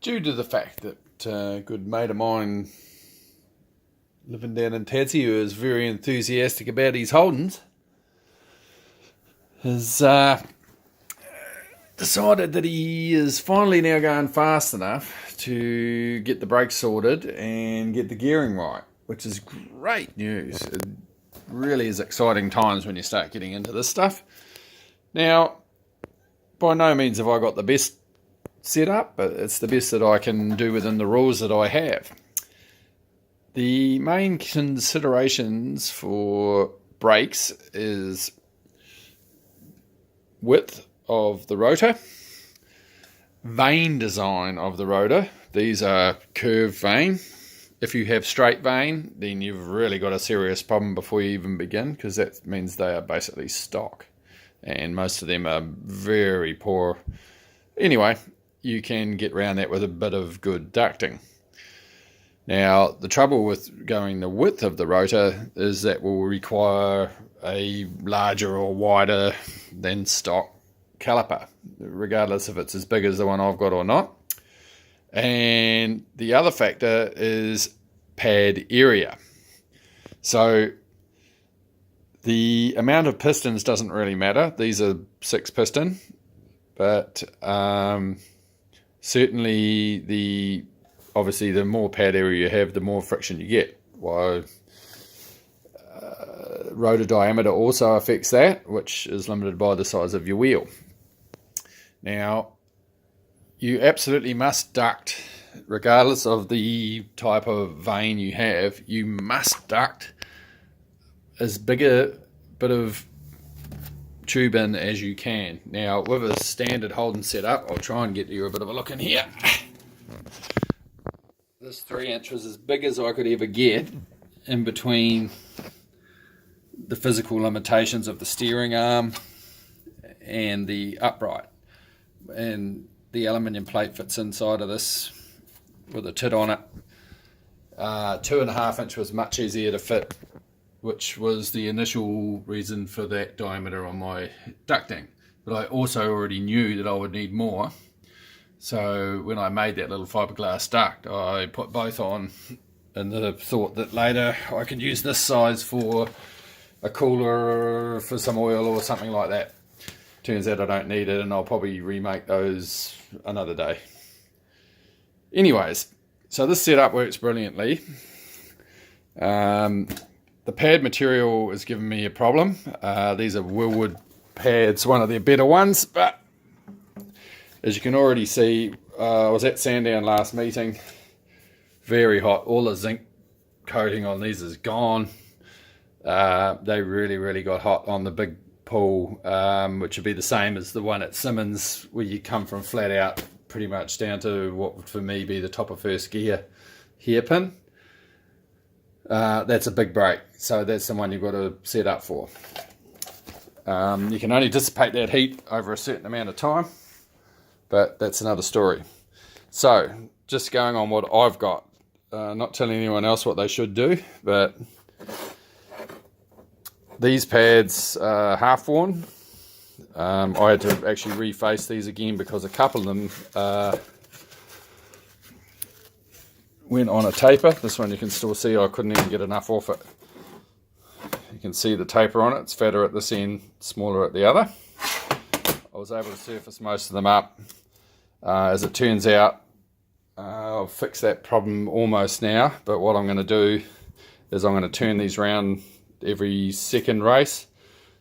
due to the fact that a good mate of mine living down in Tassie, who is very enthusiastic about his Holdens, has decided that he is finally now going fast enough to get the brakes sorted and get the gearing right, which is great news. It really is exciting times when you start getting into this stuff. Now, by no means have I got the best setup, but it's the best that I can do within the rules that I have. The main considerations for brakes is width of the rotor, vane design of the rotor. These are curved vane. If you have straight vane, then you've really got a serious problem before you even begin, because that means they are basically stock, and most of them are very poor. Anyway, you can get around that with a bit of good ducting. Now, the trouble with going the width of the rotor is that will require a larger or wider than stock caliper, regardless if it's as big as the one I've got or not. And the other factor is pad area. So the amount of pistons doesn't really matter. These are 6 piston, but certainly obviously the more pad area you have, the more friction you get. While rotor diameter also affects that, which is limited by the size of your wheel. Now, you absolutely must duct, regardless of the type of vane you have, you must duct as big a bit of tube in as you can. Now, with a standard Holden setup, I'll try and get you a bit of a look in here. This 3-inch was as big as I could ever get in between the physical limitations of the steering arm and the upright. And the aluminium plate fits inside of this with a tit on it. 2.5 inch was much easier to fit, which was the initial reason for that diameter on my ducting. But I also already knew that I would need more. So when I made that little fiberglass duct, I put both on in the thought that later I could use this size for a cooler, for some oil or something like that. Turns out I don't need it, and I'll probably remake those another day. Anyways, so this setup works brilliantly. The pad material is giving me a problem. These are Willwood pads, one of their better ones, but as you can already see, I was at Sandown last meeting. Very hot. All the zinc coating on these is gone. They really got hot on the big pull, which would be the same as the one at Simmons, where you come from flat out pretty much down to what would for me be the top of first gear hairpin. That's a big brake, so that's the one you've got to set up for. You can only dissipate that heat over a certain amount of time, but that's another story. So, just going on what I've got, not telling anyone else what they should do, but these pads are half worn. I had to actually reface these again because a couple of them went on a taper. This one you can still see I couldn't even get enough off it. You can see the taper on it. It's fatter at this end, smaller at the other. I was able to surface most of them up. As it turns out, I'll fix that problem almost now, but what I'm going to do is I'm going to turn these round every second race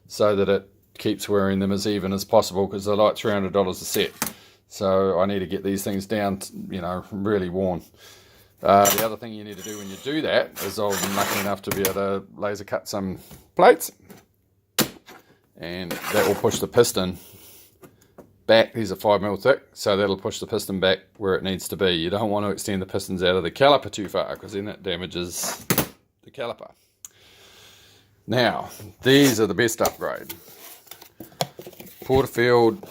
so that it keeps wearing them as even as possible, because they're like $300 a set. So I need to get these things down, really worn. The other thing you need to do when you do that is I'm lucky enough to be able to laser cut some plates, and that will push the piston back. These are 5mm thick, so that'll push the piston back where it needs to be. You don't want to extend the pistons out of the caliper too far, because then it damages the caliper. Now, these are the best upgrade. Porterfield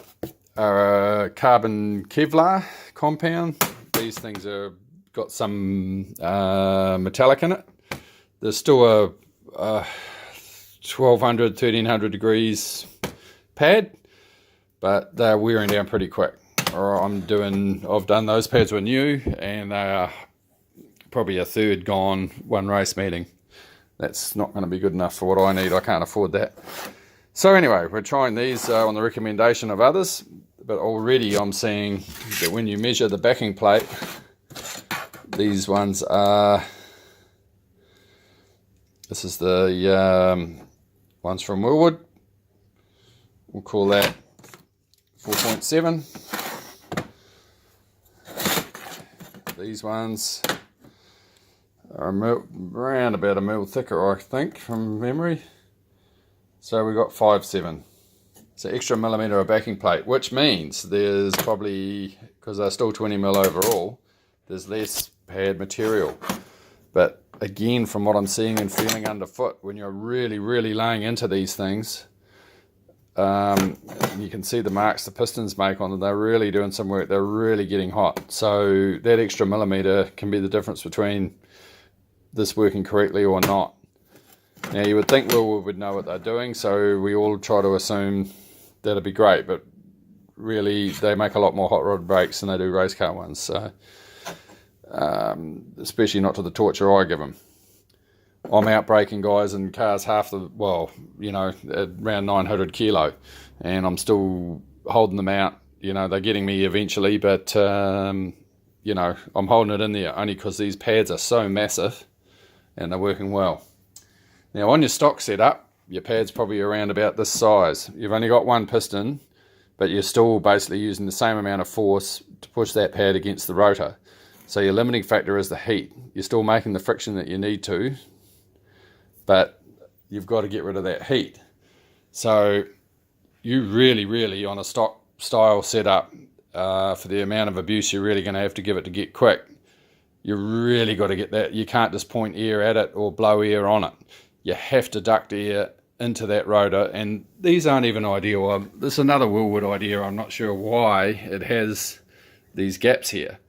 carbon Kevlar compound. These things are got some metallic in it. There's still a 1200, 1300 degrees pad, but they're wearing down pretty quick. I've done those pads were new, and they are probably a third gone one race meeting. That's not going to be good enough for what I need. I can't afford that. So anyway, we're trying these on the recommendation of others, but already I'm seeing that when you measure the backing plate, these ones are, this is the ones from Willwood, we'll call that 4.7. These ones are around about a mil thicker, I think, from memory. So we got 5.7. So extra millimetre of backing plate, which means there's probably, because they're still 20 mil overall, there's less pad material. But again, from what I'm seeing and feeling underfoot, when you're really, really laying into these things, you can see the marks the pistons make on them. They're really doing some work. They're really getting hot. So that extra millimetre can be the difference between this working correctly or not. Now you would think Will would know what they're doing, so we all try to assume that'd be great, but really they make a lot more hot rod brakes than they do race car ones. So especially not to the torture I give them. I'm out braking guys in cars half the, well, you know, around 900 kilo, and I'm still holding them out. You know, they're getting me eventually, but you know, I'm holding it in there only because these pads are so massive and they're working well. Now on your stock setup, your pad's probably around about this size. You've only got one piston, but you're still basically using the same amount of force to push that pad against the rotor. So your limiting factor is the heat. You're still making the friction that you need to, but you've got to get rid of that heat. So you really on a stock style setup, for the amount of abuse you're really going to have to give it to get quick, you really got to get that. You can't just point air at it or blow air on it. You have to duct air into that rotor, and these aren't even ideal. This is another Willwood idea. I'm not sure why it has these gaps here,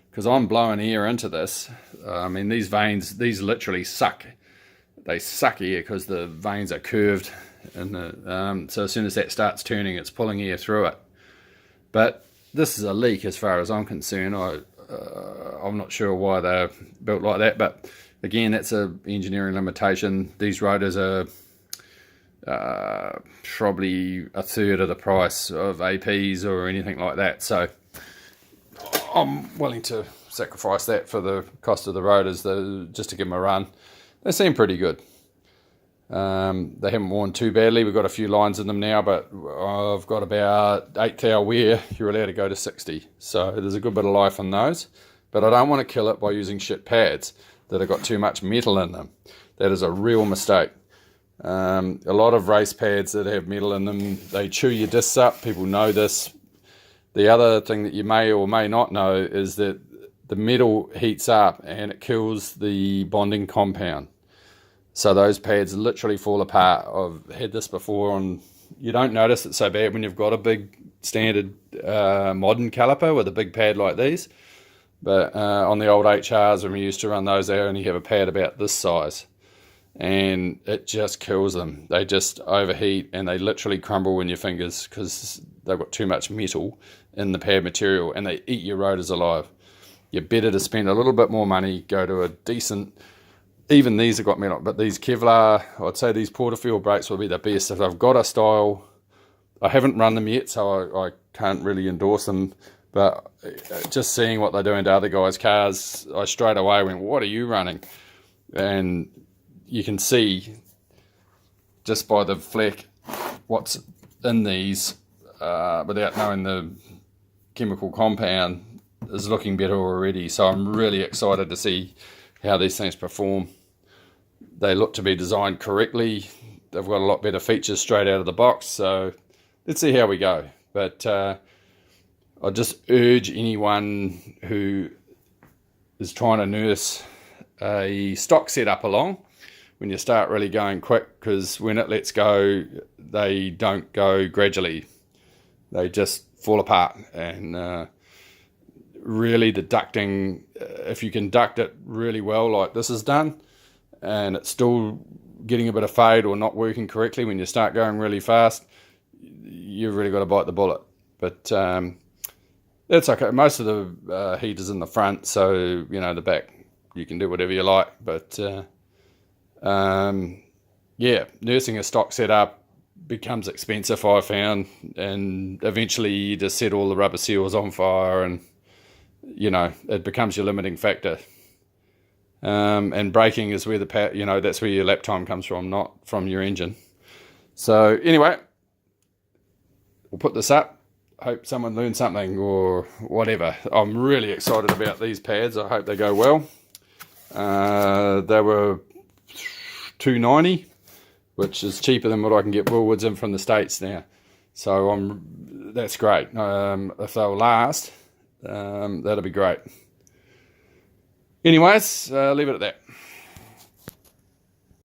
because I'm blowing air into this. I mean, these vanes, these literally suck. They suck air because the vanes are curved, and so as soon as that starts turning, it's pulling air through it. But this is a leak as far as I'm concerned. I'm not sure why they're built like that, but again, that's an engineering limitation. These rotors are probably a third of the price of APs or anything like that. So I'm willing to sacrifice that for the cost of the rotors, just to give them a run. They seem pretty good. They haven't worn too badly. We've got a few lines in them now, but I've got about 8 thou wear. You're allowed to go to 60. So there's a good bit of life on those. But I don't want to kill it by using shit pads that have got too much metal in them. That is a real mistake. A lot of race pads that have metal in them, they chew your discs up. People know this. The other thing that you may or may not know is that the metal heats up and it kills the bonding compound. So those pads literally fall apart. I've had this before, and you don't notice it so bad when you've got a big standard modern caliper with a big pad like these. But on the old HRs, when we used to run those, they only have a pad about this size. And it just kills them. They just overheat and they literally crumble in your fingers because they've got too much metal in the pad material, and they eat your rotors alive. You're better to spend a little bit more money, go to a decent, even these have got metal, but these Kevlar, I'd say these Porterfield brakes will be the best. If I've got a style, I haven't run them yet, so I can't really endorse them, but just seeing what they're doing to other guys' cars, I straight away went, what are you running? And you can see just by the fleck what's in these without knowing the chemical compound is looking better already. So I'm really excited to see how these things perform. They look to be designed correctly. They've got a lot better features straight out of the box, so let's see how we go. But I just urge anyone who is trying to nurse a stock setup along, when you start really going quick, because when it lets go, they don't go gradually. They just fall apart. And really the ducting, if you can duct it really well like this is done, and it's still getting a bit of fade or not working correctly when you start going really fast, you've really got to bite the bullet. But It's okay. Most of the heater's in the front, so, you know, the back, you can do whatever you like. But, yeah, nursing a stock setup becomes expensive, I found. And eventually you just set all the rubber seals on fire and, you know, it becomes your limiting factor. And braking is where that's where your lap time comes from, not from your engine. So anyway, we'll put this up. Hope someone learned something or whatever. I'm really excited about these pads. I hope they go well. They were $2.90, which is cheaper than what I can get Woolworths in from the States now. So that's great. If they'll last, that'll be great. Anyways, leave it at that.